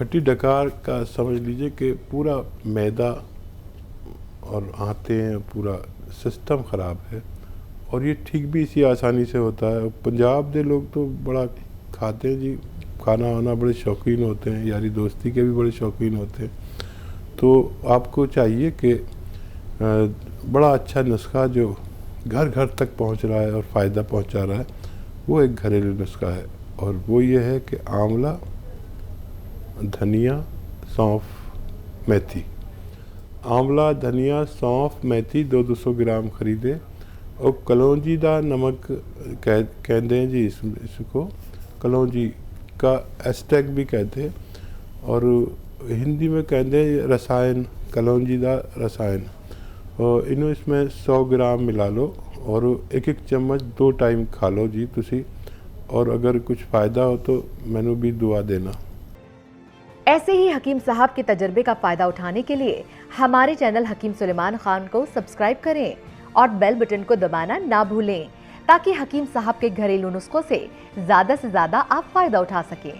खट्टी डकार का समझ लीजिए कि पूरा मैदा और आते हैं, पूरा सिस्टम ख़राब है और ये ठीक भी इसी आसानी से होता है। पंजाब के लोग तो बड़ा खाते हैं जी, खाना वाना बड़े शौकीन होते हैं, यारी दोस्ती के भी बड़े शौकीन होते हैं। तो आपको चाहिए कि बड़ा अच्छा नुस्खा जो घर घर तक पहुंच रहा है और फ़ायदा पहुंचा रहा है, वो एक घरेलू नुस्खा है और वो ये है कि आंवला, धनिया, सौंफ, मेथी। आंवला, धनिया, सौंफ, मेथी 200 ग्राम खरीदे और कलौंजी दा नमक कहते हैं जी इसको कलौंजी का एस्टेक भी कहते हैं और हिंदी में कहते हैं रसायन, कलौंजी दा रसायन। और इन्हों इसमें 100 ग्राम मिला लो और एक एक चम्मच 2 टाइम खा लो जी तुसी, और अगर कुछ फ़ायदा हो तो मैनू भी दुआ देना। ऐसे ही हकीम साहब के तजर्बे का फायदा उठाने के लिए हमारे चैनल हकीम सुलेमान खान को सब्सक्राइब करें और बेल बटन को दबाना ना भूलें, ताकि हकीम साहब के घरेलू नुस्खों से ज्यादा आप फायदा उठा सकें।